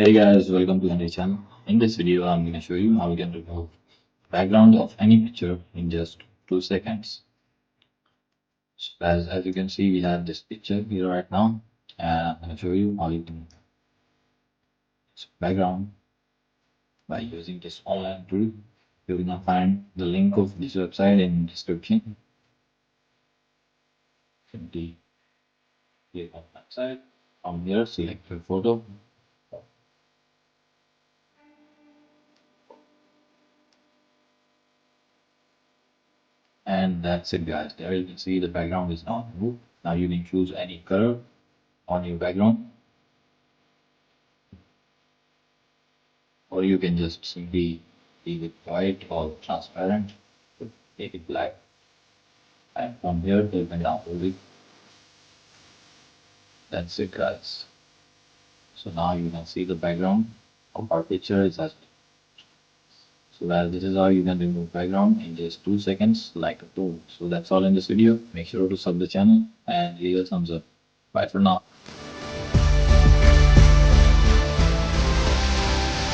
Hey guys, welcome to my channel. In this video, I'm going to show you how you can remove background of any picture in just 2 seconds. So as you can see, we have this picture here right now, and I'm going to show you how you can remove this background by using this online tool. You're going to find the link of this website in the description. Simply click on that site. From here, select your photo. And that's it guys. There you can see the background is now removed. Now you can choose any color on your background, or you can just simply leave it white or transparent, make it black, and from here you can download it. That's it guys. So now you can see the background of our picture is as so guys, this is how you can remove background in just 2 seconds like a tool. So that's all in this video. Make sure to sub the channel and leave a thumbs up. Bye for now.